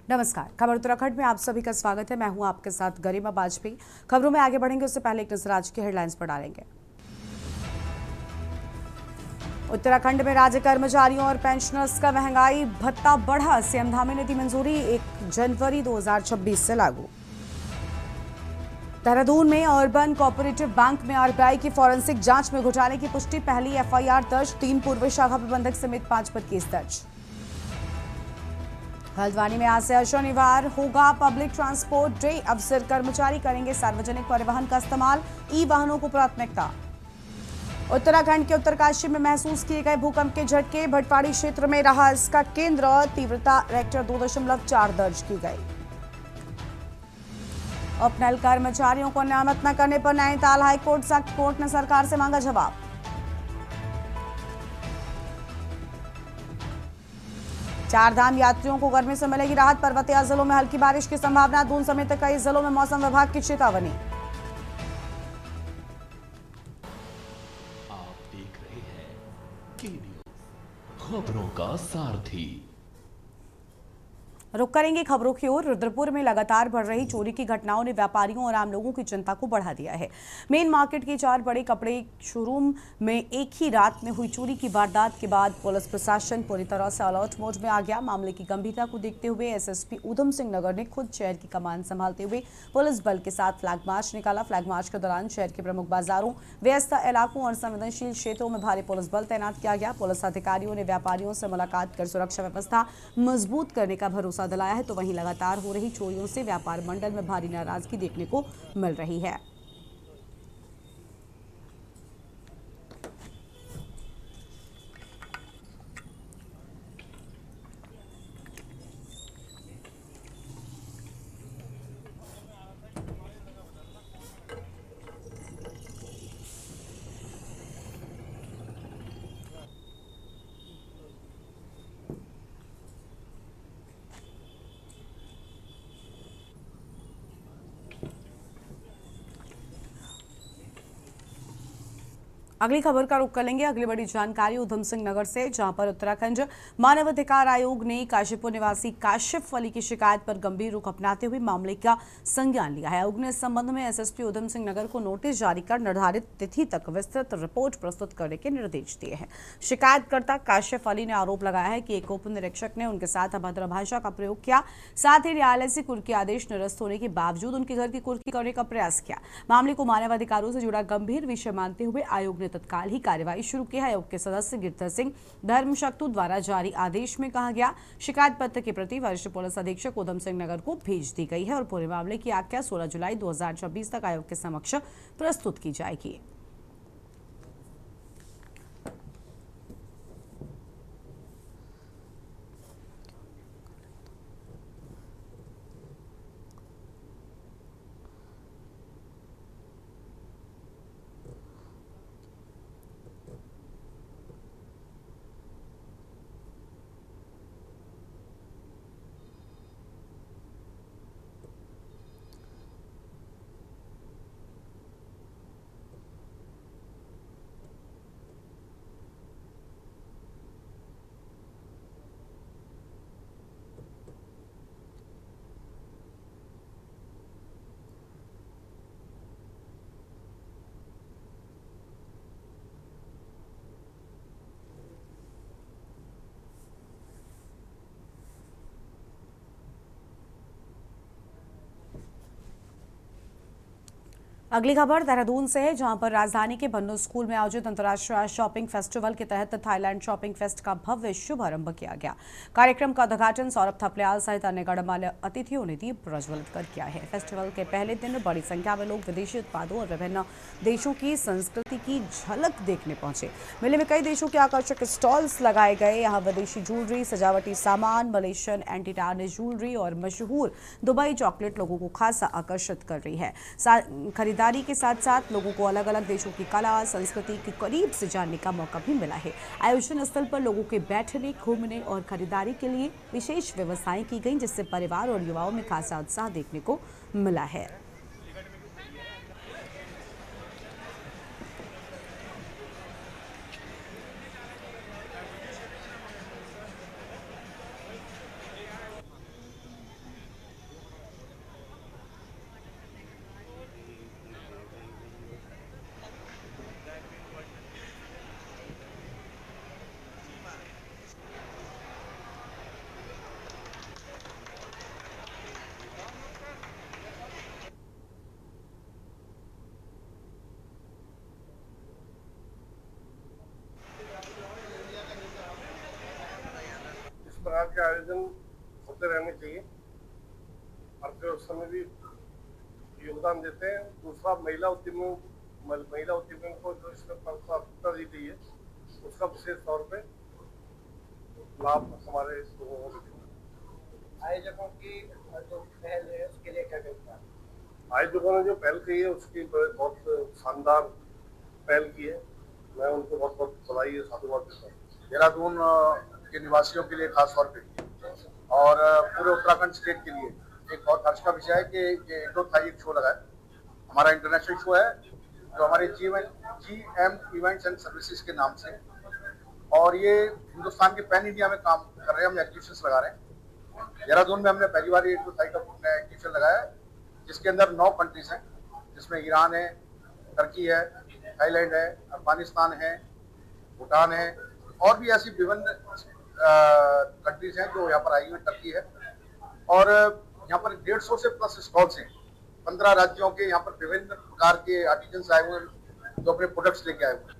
नमस्कार। खबर उत्तराखंड में आप सभी का स्वागत है। मैं हूं आपके साथ गरिमा बाजपेयी। खबरों में आगे बढ़ेंगे उससे पहले एक नजर आज की हेडलाइंस पर डालेंगे। उत्तराखंड में राज्य कर्मचारियों और पेंशनर्स का महंगाई भत्ता बढ़ा। सीएम धामी ने दी मंजूरी। 1 जनवरी 2026 से लागू। देहरादून में अर्बन कोऑपरेटिव बैंक में आरबीआई की फॉरेंसिक जांच में घोटाले की पुष्टि। पहली एफआईआर दर्ज। 3 पूर्व शाखा प्रबंधक समेत 5 पर केस दर्ज। हल्द्वानी में आज से शनिवार होगा पब्लिक ट्रांसपोर्ट डे। अफसर कर्मचारी करेंगे सार्वजनिक परिवहन का इस्तेमाल। ई वाहनों को प्राथमिकता। उत्तराखंड के उत्तरकाशी में महसूस किए गए भूकंप के झटके। भटवाड़ी क्षेत्र में रहा इसका केंद्र। तीव्रता रेक्टर 2.4 दर्ज की गई। अपनेल कर्मचारियों को नियमित न करने पर नैनीताल हाईकोर्ट सख्त। कोर्ट ने सरकार से मांगा जवाब। चार धाम यात्रियों को गर्मी से मिलेगी राहत। पर्वतीय जिलों में हल्की बारिश की संभावना। दून समेत कई जिलों में मौसम विभाग की चेतावनी। आप देख रहे हैं के न्यूज़, खबरों का सारथी। रुक करेंगे खबरों की ओर। रुद्रपुर में लगातार बढ़ रही चोरी की घटनाओं ने व्यापारियों और आम लोगों की चिंता को बढ़ा दिया है। मेन मार्केट के 4 बड़े कपड़े शोरूम में एक ही रात में हुई चोरी की वारदात के बाद पुलिस प्रशासन पूरी तरह से अलर्ट मोड में आ गया। मामले की गंभीरता को देखते हुए एसएसपी ऊधम सिंह नगर ने खुद शहर की कमान संभालते हुए पुलिस बल के साथ फ्लैग मार्च निकाला। फ्लैग मार्च के दौरान शहर के प्रमुख बाजारों, व्यस्त इलाकों और संवेदनशील क्षेत्रों में भारी पुलिस बल तैनात किया गया। पुलिस अधिकारियों ने व्यापारियों से मुलाकात कर सुरक्षा व्यवस्था मजबूत करने का भरोसा दिलाया है। तो वहीं लगातार हो रही चोरियों से व्यापार मंडल में भारी नाराजगी देखने को मिल रही है। अगली खबर का रुख कर लेंगे। अगली बड़ी जानकारी ऊधम सिंह नगर से, जहां पर उत्तराखंड मानवाधिकार आयोग ने काशीपुर निवासी काशिफ अली की शिकायत पर गंभीर रुख अपनाते हुए मामले का संज्ञान लिया है। आयोग ने इस संबंध में एसएसपी ऊधम सिंह नगर को नोटिस जारी कर निर्धारित तिथि तक विस्तृत रिपोर्ट प्रस्तुत करने के निर्देश दिए हैं। शिकायतकर्ता काशिफ अली ने आरोप लगाया है कि एक उप निरीक्षक ने उनके साथ अभद्र भाषा का प्रयोग किया। साथ ही न्यायालय से कुर्की आदेश निरस्त होने के बावजूद उनके घर की कुर्की करने का प्रयास किया। मामले को मानवाधिकारों से जुड़ा गंभीर विषय मानते हुए आयोग ने तत्काल ही कार्यवाही शुरू की है। आयोग के सदस्य गिरधर सिंह धर्मशक्तु द्वारा जारी आदेश में कहा गया शिकायत पत्र की प्रति वरिष्ठ पुलिस अधीक्षक ऊधम सिंह नगर को भेज दी गई है और पूरे मामले की आज्ञा 16 जुलाई 2026 तक आयोग के समक्ष प्रस्तुत की जाएगी। अगली खबर देहरादून से है, जहां पर राजधानी के बन्नू स्कूल में आयोजित अंतर्राष्ट्रीय शॉपिंग फेस्टिवल के तहत थाईलैंड शॉपिंग फेस्ट का भव्य शुभारंभ किया गया। कार्यक्रम का उद्घाटन सौरभ थपलियाल सहित अन्य गणमान्य अतिथियों ने दीप प्रज्वलित कर किया है। फेस्टिवल के पहले दिन बड़ी संख्या में लोग विदेशी उत्पादों और विभिन्न देशों की संस्कृति की झलक देखने पहुंचे। मेले में कई देशों के आकर्षक स्टॉल्स लगाए गए। यहाँ विदेशी ज्वेलरी, सजावटी सामान, मलेशियन एंटी टार्निश ज्वेलरी और मशहूर दुबई चॉकलेट लोगों को खासा आकर्षित कर रही है। खरीदारी के साथ साथ लोगों को अलग अलग देशों की कला संस्कृति के करीब से जानने का मौका भी मिला है। आयोजन स्थल पर लोगों के बैठने, घूमने और खरीदारी के लिए विशेष व्यवस्थाएं की गई, जिससे परिवार और युवाओं में खासा उत्साह देखने को मिला है। बढ़ते रहने चाहिए। अर्थव्यवस्था में भी योगदान देते हैं। दूसरा, महिला उद्यमियों को जो इसमें प्राथमिकता दी गई है उसका विशेष तौर पे लाभ हमारे लोगों को मिलेगा। आयोजकों की जो पहल है उसके लिए क्या कहना है? आयोजकों ने जो पहल की है उसकी बहुत शानदार पहल की है। मैं उनको बहुत बहुत बधाई है, साधुवाद देता हूँ। देहरादून के निवासियों के लिए खास तौर पे और पूरे उत्तराखंड स्टेट के लिए एक बहुत हर्ष का विषय है कि ये इंडोथाई एक शो लगा है। हमारा इंटरनेशनल शो है जो हमारे GM इवेंट्स एंड सर्विसेज के नाम से, और ये हिंदुस्तान के पैन इंडिया में काम कर रहे हैं। हम एग्जीबिशन लगा रहे हैं। देहरादून में हमने पहली बार ये इंडोथाई का एग्जीबिशन लगाया है जिसके अंदर 9 कंट्रीज हैं, जिसमें ईरान है, टर्की है, थाईलैंड है, अफगानिस्तान है, भूटान है और भी ऐसी विभिन्न कंट्रीज हैं जो यहाँ पर आई हुई। टर्की है और यहाँ पर 150 से प्लस स्टॉल्स हैं। 15 राज्यों के यहाँ पर विभिन्न प्रकार के आर्टिजन्स आए हुए हैं जो अपने प्रोडक्ट्स लेके आए हुए हैं।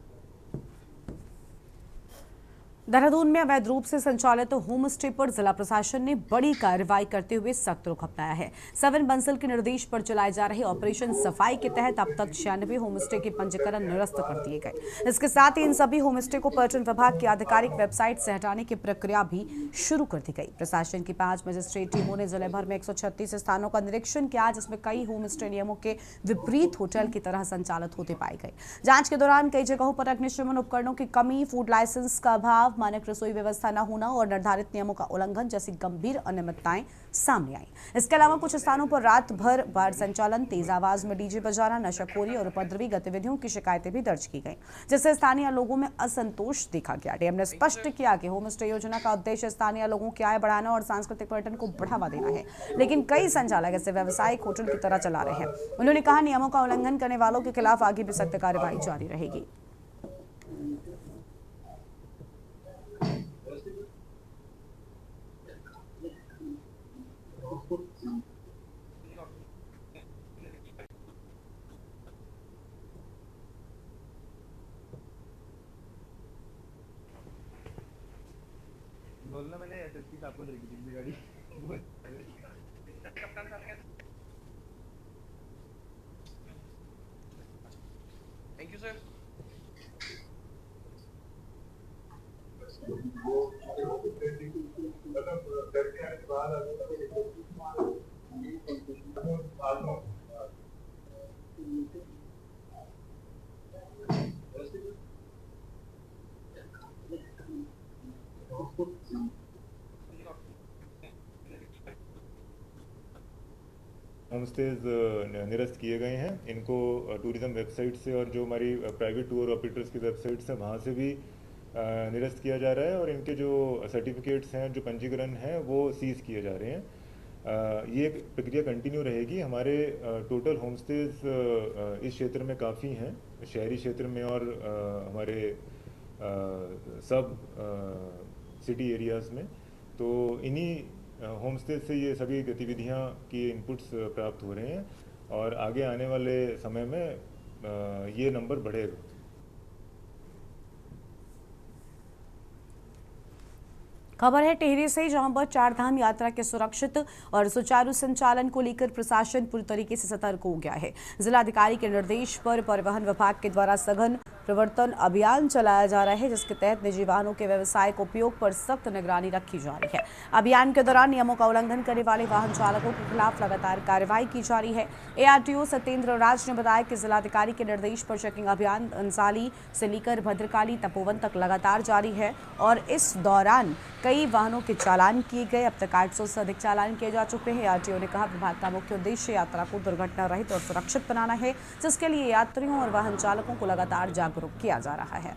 देहरादून में अवैध रूप से संचालित होम स्टे पर जिला प्रशासन ने बड़ी कार्रवाई करते हुए सख्त रुख अपनाया है। 7 बंसल के निर्देश पर चलाए जा रहे ऑपरेशन सफाई के तहत अब तक 96 होम स्टे के पंजीकरण निरस्त कर दिए गए। इसके साथ ही इन सभी होम स्टे को पर्यटन विभाग की आधिकारिक वेबसाइट से हटाने की प्रक्रिया भी शुरू कर दी गई। प्रशासन की 5 मजिस्ट्रेट टीमों ने जिले भर में 136 स्थानों का निरीक्षण किया जिसमें कई होम स्टे नियमों के विपरीत होटल की तरह संचालित होते पाए गए। जांच के दौरान कई जगहों पर अग्निशमन उपकरणों की कमी, फूड लाइसेंस का अभाव, मानक रसोई व्यवस्था न होना और निर्धारित नियमों का उल्लंघन जैसी गंभीर अनियमितताएं सामने आई। इसके अलावा कुछ स्थानों पर रात भर बार संचालन, तेज आवाज में डीजे बजाना, नशाखोरी और उपद्रवी गतिविधियों की शिकायतें भी दर्ज की गई, जिससे स्थानीय लोगों में असंतोष देखा गया। डीएम ने स्पष्ट किया कि होम स्टे योजना का उद्देश्य स्थानीय लोगों की आय बढ़ाना और सांस्कृतिक पर्यटन को बढ़ावा देना है, लेकिन कई संचालक इसे व्यावसायिक होटल की तरह चला रहे हैं। उन्होंने कहा, नियमों का उल्लंघन करने वालों के खिलाफ आगे भी सख्त कार्रवाई जारी रहेगी। बोलना मैंने एसएसपी साहब को देखी गाड़ी। Thank you sir. Home stage निरस्त किए गए हैं। इनको टूरिज़्म वेबसाइट से और जो हमारी प्राइवेट टूर ऑपरेटर्स की वेबसाइट है वहाँ से भी निरस्त किया जा रहा है और इनके जो सर्टिफिकेट्स हैं, जो पंजीकरण हैं, वो सीज़ किए जा रहे हैं। ये प्रक्रिया कंटिन्यू रहेगी। हमारे टोटल होम स्टेज इस क्षेत्र में काफ़ी हैं, शहरी क्षेत्र में और हमारे सब सिटी एरियाज़ में। तो इन्हीं होम स्टे से ये सभी गतिविधियां की इनपुट्स प्राप्त हो रहे हैं और आगे आने वाले समय में ये नंबर बढ़ेगा। खबर है टिहरी से, जहां पर 4 धाम यात्रा के सुरक्षित और सुचारू संचालन को लेकर प्रशासन पूरी तरीके से सतर्क हो गया है। जिलाधिकारी के निर्देश पर परिवहन विभाग के द्वारा सघन प्रवर्तन अभियान चलाया जा रहा है, जिसके तहत निजी वाहनों के व्यावसायिक उपयोग पर सख्त निगरानी रखी जा रही है। अभियान के दौरान नियमों का उल्लंघन करने वाले वाहन चालकों के खिलाफ लगातार कार्रवाई की जा रही है। ARTO सत्येंद्र राज ने बताया कि जिलाधिकारी के निर्देश पर चेकिंग अभियान अंसाली से लेकर भद्रकाली तपोवन तक लगातार जारी है और इस दौरान कई वाहनों के चालान किए गए। अब तक 800 से अधिक चालान किए जा चुके हैं। ARTO ने कहा, विभाग का मुख्य उद्देश्य यात्रा को दुर्घटना रहित और सुरक्षित बनाना है, जिसके लिए यात्रियों और वाहन चालकों को लगातार जागरूक किया जा रहा है।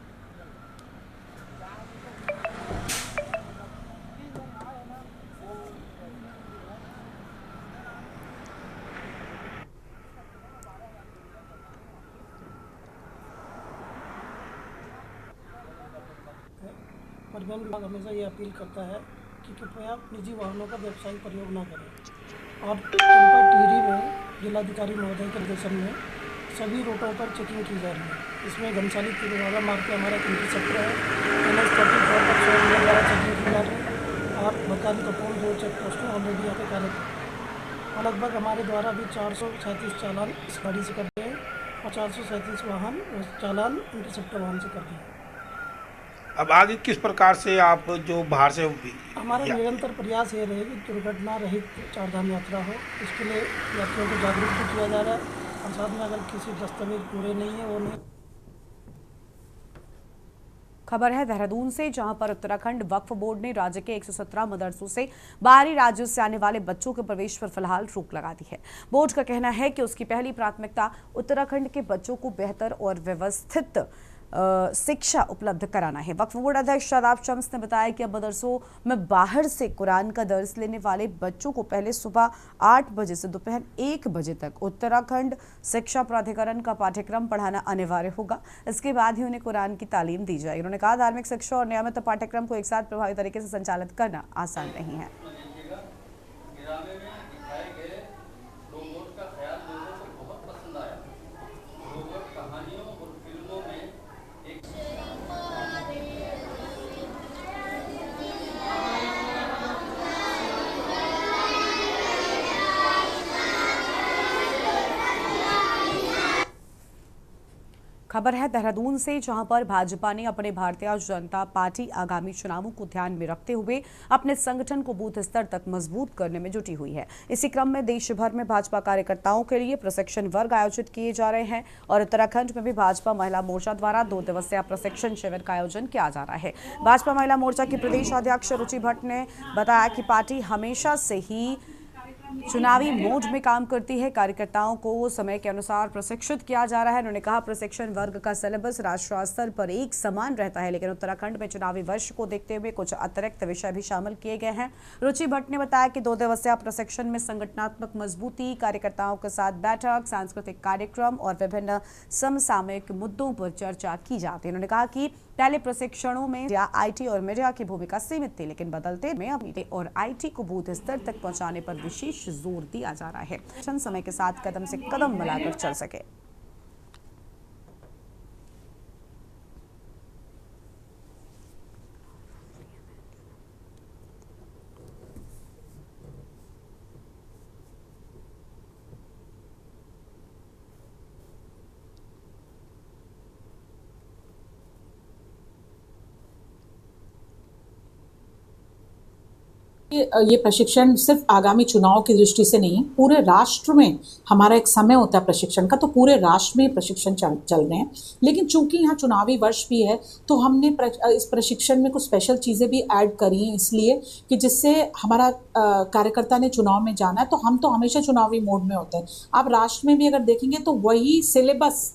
परिवहन विभाग हमेशा ये अपील करता है कि कृपया निजी वाहनों का व्यावसायिक प्रयोग न करें। और चंपा टिहरी में जिलाधिकारी महोदय के निर्देशन में सभी रूटों पर चेकिंग की जा रही है। इसमें घनसाली तिरुवाला मार्ग के हमारा 3 सेक्टर है, NH 34 पर 100 द्वारा चेकिंग की जा रही है। और बरकानी कपूर 2 चेक पोस्टों ऑलरेडी यहाँ पे कार्य कर रहे हैं और लगभग हमारे द्वारा भी 437 चालान इस गाड़ी से कर रहे हैं और 437 वाहन चालान इंटरसेप्टर वाहन से कर रहे हैं। अब आगे किस प्रकार से आप जो बाहर से हमारा निरंतर प्रयास ये रहे कि दुर्घटना रहित चारधाम यात्रा हो, इसके लिए यात्रियों को जागरूक भी किया जा रहा है और साथ में अगर किसी दस्तावेज पूरे नहीं है वो नहीं। खबर है देहरादून से, जहां पर उत्तराखंड वक्फ बोर्ड ने राज्य के 117 मदरसों से बाहरी राज्यों से आने वाले बच्चों के प्रवेश पर फिलहाल रोक लगा दी है। बोर्ड का कहना है कि उसकी पहली प्राथमिकता उत्तराखंड के बच्चों को बेहतर और व्यवस्थित शिक्षा उपलब्ध कराना है। वक्फ बोर्ड अध्यक्ष शादाब शम्स ने बताया कि अब मदरसों में बाहर से कुरान का दर्स लेने वाले बच्चों को पहले सुबह 8 बजे से दोपहर 1 बजे तक उत्तराखंड शिक्षा प्राधिकरण का पाठ्यक्रम पढ़ाना अनिवार्य होगा। इसके बाद ही उन्हें कुरान की तालीम दी जाएगी। उन्होंने कहा, धार्मिक शिक्षा और नियमित पाठ्यक्रम को एक साथ प्रभावी तरीके से संचालित करना आसान नहीं है। खबर है देहरादून से, जहां पर भाजपा ने अपने भारतीय जनता पार्टी आगामी चुनावों को ध्यान में रखते हुए अपने संगठन को बूथ स्तर तक मजबूत करने में जुटी हुई है। इसी क्रम में देश भर में भाजपा कार्यकर्ताओं के लिए प्रशिक्षण वर्ग आयोजित किए जा रहे हैं और उत्तराखंड में भी भाजपा महिला मोर्चा द्वारा 2 दिवसीय प्रशिक्षण शिविर का आयोजन किया जा रहा है। भाजपा महिला मोर्चा की प्रदेश अध्यक्ष रुचि भट्ट ने बताया कि पार्टी हमेशा से ही चुनावी मोड में काम करती है। कार्यकर्ताओं को समय के अनुसार प्रशिक्षित किया जा रहा है। उन्होंने कहा, प्रशिक्षण वर्ग का सिलेबस राष्ट्रीय स्तर पर एक समान रहता है, लेकिन उत्तराखंड में चुनावी वर्ष को देखते हुए कुछ अतिरिक्त विषय भी शामिल किए गए हैं। रुचि भट्ट ने बताया कि 2 दिवसीय प्रशिक्षण में संगठनात्मक मजबूती, कार्यकर्ताओं के साथ बैठक, सांस्कृतिक कार्यक्रम और विभिन्न समसामयिक मुद्दों पर चर्चा की जाती है। उन्होंने कहा कि पहले प्रशिक्षणों में आईटी और मीडिया की भूमिका सीमित थी, लेकिन बदलते में अब मीडिया और आईटी को बूथ स्तर तक पहुंचाने पर विशेष जोर दिया जा रहा है, समय के साथ कदम से कदम मिलाकर चल सके। ये प्रशिक्षण सिर्फ आगामी चुनाव की दृष्टि से नहीं है, पूरे राष्ट्र में हमारा एक समय होता है प्रशिक्षण का, तो पूरे राष्ट्र में प्रशिक्षण चल रहे हैं। लेकिन चूंकि यहाँ चुनावी वर्ष भी है तो हमने इस प्रशिक्षण में कुछ स्पेशल चीज़ें भी ऐड करी हैं, इसलिए कि जिससे हमारा कार्यकर्ता ने चुनाव में जाना है तो हम तो हमेशा चुनावी मोड में होते हैं। आप राष्ट्र में भी अगर देखेंगे तो वही सिलेबस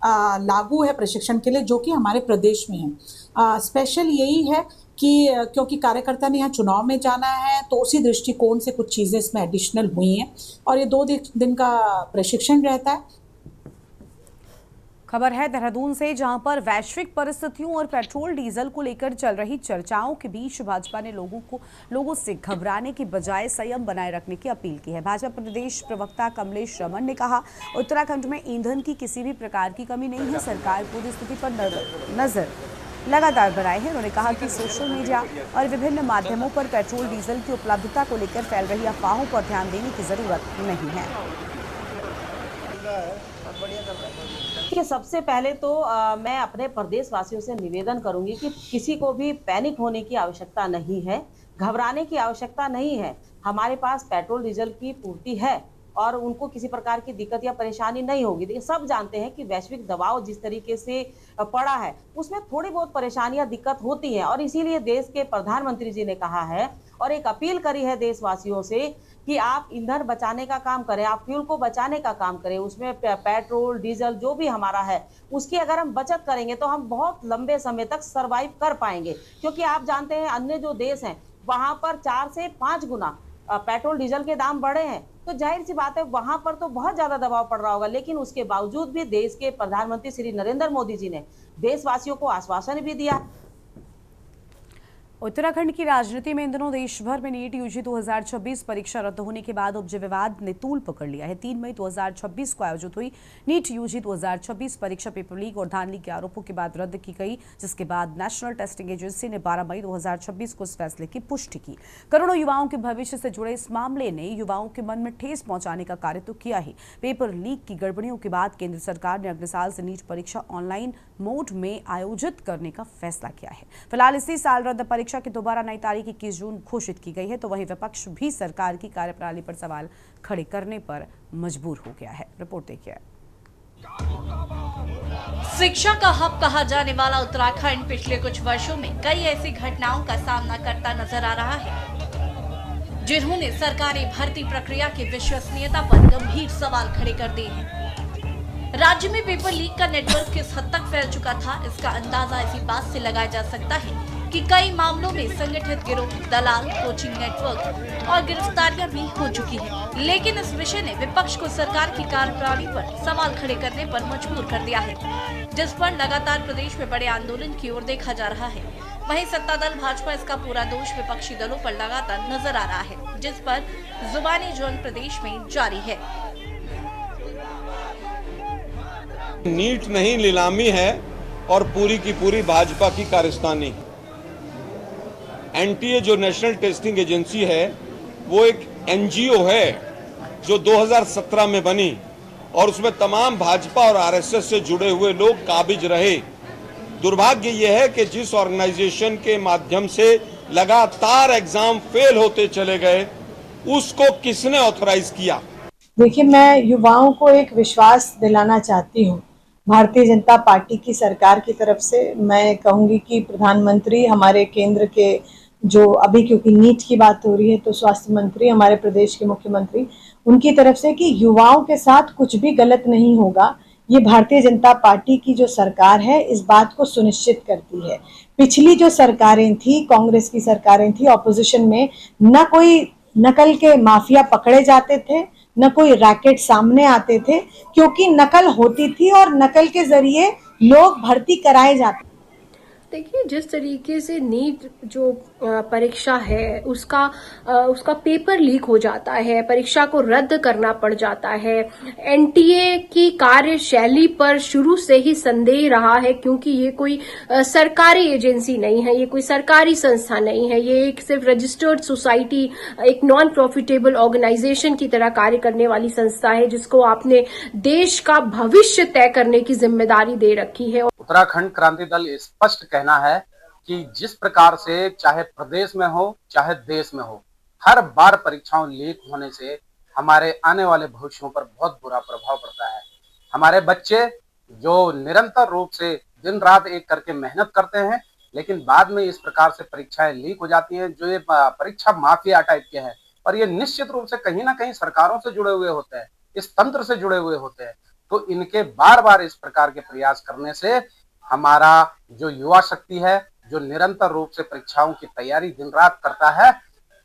लागू है प्रशिक्षण के लिए जो कि हमारे प्रदेश में है। स्पेशल यही है कि क्योंकि कार्यकर्ता ने यहाँ चुनाव में जाना है तो उसी दृष्टिकोण से कुछ चीज़ें इसमें एडिशनल हुई हैं और ये 2 दिन का प्रशिक्षण रहता है। खबर है देहरादून से, जहां पर वैश्विक परिस्थितियों और पेट्रोल डीजल को लेकर चल रही चर्चाओं के बीच भाजपा ने लोगों से घबराने की बजाय संयम बनाए रखने की अपील की है। भाजपा प्रदेश प्रवक्ता कमलेश रमन ने कहा, उत्तराखंड में ईंधन की किसी भी प्रकार की कमी नहीं है, सरकार पूरी स्थिति पर नजर लगातार बनाए हैं। उन्होंने कहा कि सोशल मीडिया और विभिन्न माध्यमों पर पेट्रोल डीजल की उपलब्धता को लेकर फैल रही अफवाहों पर ध्यान देने की जरूरत नहीं है। देखिए, सबसे पहले तो मैं अपने प्रदेश वासियों से निवेदन करूंगी कि किसी को भी पैनिक होने की आवश्यकता नहीं है, घबराने की आवश्यकता नहीं है। हमारे पास पेट्रोल डीजल की पूर्ति है और उनको किसी प्रकार की दिक्कत या परेशानी नहीं होगी। देखिए, सब जानते हैं कि वैश्विक दबाव जिस तरीके से पड़ा है उसमें थोड़ी बहुत परेशानियां दिक्कत होती हैं और इसीलिए देश के प्रधानमंत्री जी ने कहा है और एक अपील करी है देशवासियों से कि आप ईंधन बचाने का काम करें, आप फ्यूल को बचाने का काम करें। उसमें पेट्रोल डीजल जो भी हमारा है उसकी अगर हम बचत करेंगे तो हम बहुत लंबे समय तक सर्वाइव कर पाएंगे, क्योंकि आप जानते हैं अन्य जो देश हैं वहां पर 4 से 5 गुना पेट्रोल डीजल के दाम बढ़े हैं, तो जाहिर सी बात है वहां पर तो बहुत ज्यादा दबाव पड़ रहा होगा। लेकिन उसके बावजूद भी देश के प्रधानमंत्री श्री नरेंद्र मोदी जी ने देशवासियों को आश्वासन भी दिया। उत्तराखंड की राजनीति में इन दिनों देश भर में नीट यूजी 2026 परीक्षा रद्द होने के बाद उपजे विवाद ने तूल पकड़ लिया है। 3 मई 2026 को आयोजित हुई नीट यूजी 2026 परीक्षा पेपर लीक और धांधली के आरोपों के बाद रद्द की गई, जिसके बाद नेशनल टेस्टिंग एजेंसी ने 12 मई 2026 को इस फैसले की पुष्टि की। करोड़ों युवाओं के भविष्य से जुड़े इस मामले ने युवाओं के मन में ठेस पहुंचाने का कार्य तो किया ही, पेपर लीक की गड़बड़ियों के बाद केंद्र सरकार ने अगले साल से नीट परीक्षा ऑनलाइन मोड में आयोजित करने का फैसला किया है। फिलहाल इसी साल रद्द परीक्षा की दोबारा नई तारीख 21 जून घोषित की गई है, तो वहीं विपक्ष भी सरकार की कार्यप्रणाली पर सवाल खड़े करने पर मजबूर हो गया है। रिपोर्ट देखिए। शिक्षा का हब कहा जाने वाला उत्तराखंड पिछले कुछ वर्षों में कई ऐसी घटनाओं का सामना करता नजर आ रहा है, जिन्होंने सरकारी भर्ती प्रक्रिया की विश्वसनीयता पर गंभीर सवाल खड़े कर दिए हैं। राज्य में पेपर लीक का नेटवर्क किस हद तक फैल चुका था, इसका अंदाजा इसी बात से लगाया जा सकता है कि कई मामलों में संगठित गिरोह, दलाल, कोचिंग नेटवर्क और गिरफ्तारियां भी हो चुकी हैं। लेकिन इस विषय ने विपक्ष को सरकार की कार्यप्रणाली पर सवाल खड़े करने पर मजबूर कर दिया है, जिस पर लगातार प्रदेश में बड़े आंदोलन की ओर देखा जा रहा है। वहीं सत्ता दल भाजपा इसका पूरा दोष विपक्षी दलों पर लगातार नजर आ रहा है, जिस पर जुबानी जंग प्रदेश में जारी है। नीट नहीं नीलामी है और पूरी की पूरी भाजपा की कारस्तानी। एनटीए जो नेशनल टेस्टिंग एजेंसी है वो एक एनजीओ है जो 2017 में बनी और उसमें तमाम भाजपा और आरएसएस से जुड़े हुए लोग काबिज रहे। दुर्भाग्य यह है कि जिस ऑर्गेनाइजेशन के माध्यम से लगातार एग्जाम फेल होते चले गए, उसको किसने ऑथराइज किया? देखिए, मैं युवाओं को एक विश्वास दिलाना चाहती हूँ। भारतीय जनता पार्टी की सरकार की तरफ से मैं कहूँगी कि प्रधानमंत्री, हमारे केंद्र के जो अभी क्योंकि नीट की बात हो रही है तो स्वास्थ्य मंत्री, हमारे प्रदेश के मुख्यमंत्री, उनकी तरफ से कि युवाओं के साथ कुछ भी गलत नहीं होगा। ये भारतीय जनता पार्टी की जो सरकार है इस बात को सुनिश्चित करती है। पिछली जो सरकारें थी, कांग्रेस की सरकारें थी ऑपोजिशन में, न कोई नकल के माफिया पकड़े जाते थे, न कोई रैकेट सामने आते थे, क्योंकि नकल होती थी और नकल के जरिए लोग भर्ती कराए जाते। देखिए, जिस तरीके से नीट जो परीक्षा है उसका पेपर लीक हो जाता है, परीक्षा को रद्द करना पड़ जाता है। एनटीए की कार्यशैली पर शुरू से ही संदेह रहा है, क्योंकि ये कोई सरकारी एजेंसी नहीं है, ये कोई सरकारी संस्था नहीं है, ये एक सिर्फ रजिस्टर्ड सोसाइटी, एक नॉन प्रॉफिटेबल ऑर्गेनाइजेशन की तरह कार्य करने वाली संस्था है, जिसको आपने देश का भविष्य तय करने की जिम्मेदारी दे रखी है। उत्तराखंड क्रांति दल स्पष्ट कहना है कि जिस प्रकार से चाहे प्रदेश में हो चाहे देश में हो, हर बार परीक्षाओं लीक होने से हमारे आने वाले भविष्यों पर बहुत बुरा प्रभाव पड़ता है। हमारे बच्चे जो निरंतर रूप से दिन रात एक करके मेहनत करते हैं, लेकिन बाद में इस प्रकार से परीक्षाएं लीक हो जाती हैं, जो ये परीक्षा माफिया टाइप के हैं, और ये निश्चित रूप से कहीं ना कहीं सरकारों से जुड़े हुए होते हैं, इस तंत्र से जुड़े हुए होते हैं। तो इनके बार बार इस प्रकार के प्रयास करने से हमारा जो युवा शक्ति है, जो निरंतर रूप से परीक्षाओं की तैयारी दिन रात करता है,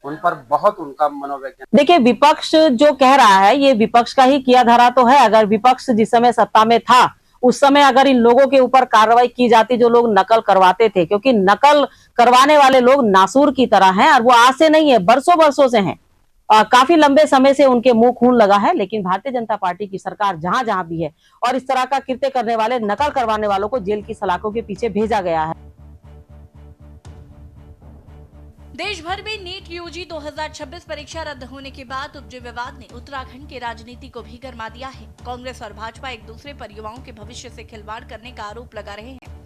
उन पर बहुत उनका मनोवैज्ञानिक। देखिए, विपक्ष जो कह रहा है ये विपक्ष का ही किया धरा तो है। अगर विपक्ष जिस समय सत्ता में था उस समय अगर इन लोगों के ऊपर कार्रवाई की जाती जो लोग नकल करवाते थे, क्योंकि नकल करवाने वाले लोग नासूर की तरह हैं और वो आज से नहीं है, बरसों बरसों से हैं। काफी लंबे समय से उनके मुंह खून लगा है, लेकिन भारतीय जनता पार्टी की सरकार जहां जहां भी है और इस तरह का कृत्य करने वाले, नकल करवाने वालों को जेल की सलाखों के पीछे भेजा गया है। देश भर में नीट यूजी 2026 परीक्षा रद्द होने के बाद उपजे विवाद ने उत्तराखंड की राजनीति को भी गरमा दिया है। कांग्रेस और भाजपा एक दूसरे पर युवाओं के भविष्य से खिलवाड़ करने का आरोप लगा रहे हैं।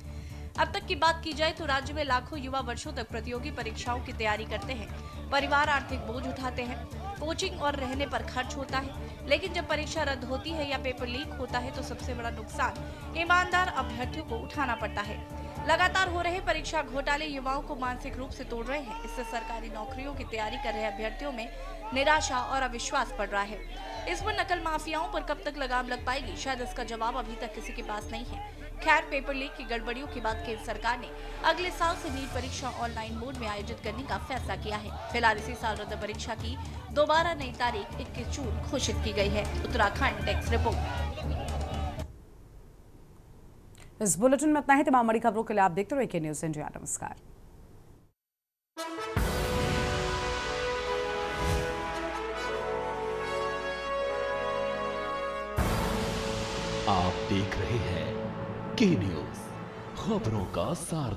अब तक की बात की जाए तो राज्य में लाखों युवा वर्षों तक प्रतियोगी परीक्षाओं की तैयारी करते हैं। परिवार आर्थिक बोझ उठाते हैं, कोचिंग और रहने पर खर्च होता है, लेकिन जब परीक्षा रद्द होती है या पेपर लीक होता है तो सबसे बड़ा नुकसान ईमानदार अभ्यर्थियों को उठाना पड़ता है। लगातार हो रहे परीक्षा घोटाले युवाओं को मानसिक रूप से तोड़ रहे हैं। इससे सरकारी नौकरियों की तैयारी कर रहे अभ्यर्थियों में निराशा और अविश्वास बढ़ रहा है। इस पर नकल माफियाओं पर कब तक लगाम लग पाएगी, शायद इसका जवाब अभी तक किसी के पास नहीं है। खैर, पेपर लीक की गड़बड़ियों के बाद केंद्र सरकार ने अगले साल से नीट परीक्षा ऑनलाइन मोड में आयोजित करने का फैसला किया है। फिलहाल इसी साल रद्द परीक्षा की दोबारा नई तारीख 21 जून घोषित की गई है। Uttarakhand desk report. इस बुलेटिन में इतना ही। तमाम बड़ी खबरों के लिए आप देखते रहिए के न्यूज़ इंडिया। नमस्कार। आप देख रहे हैं के न्यूज, खबरों का सार।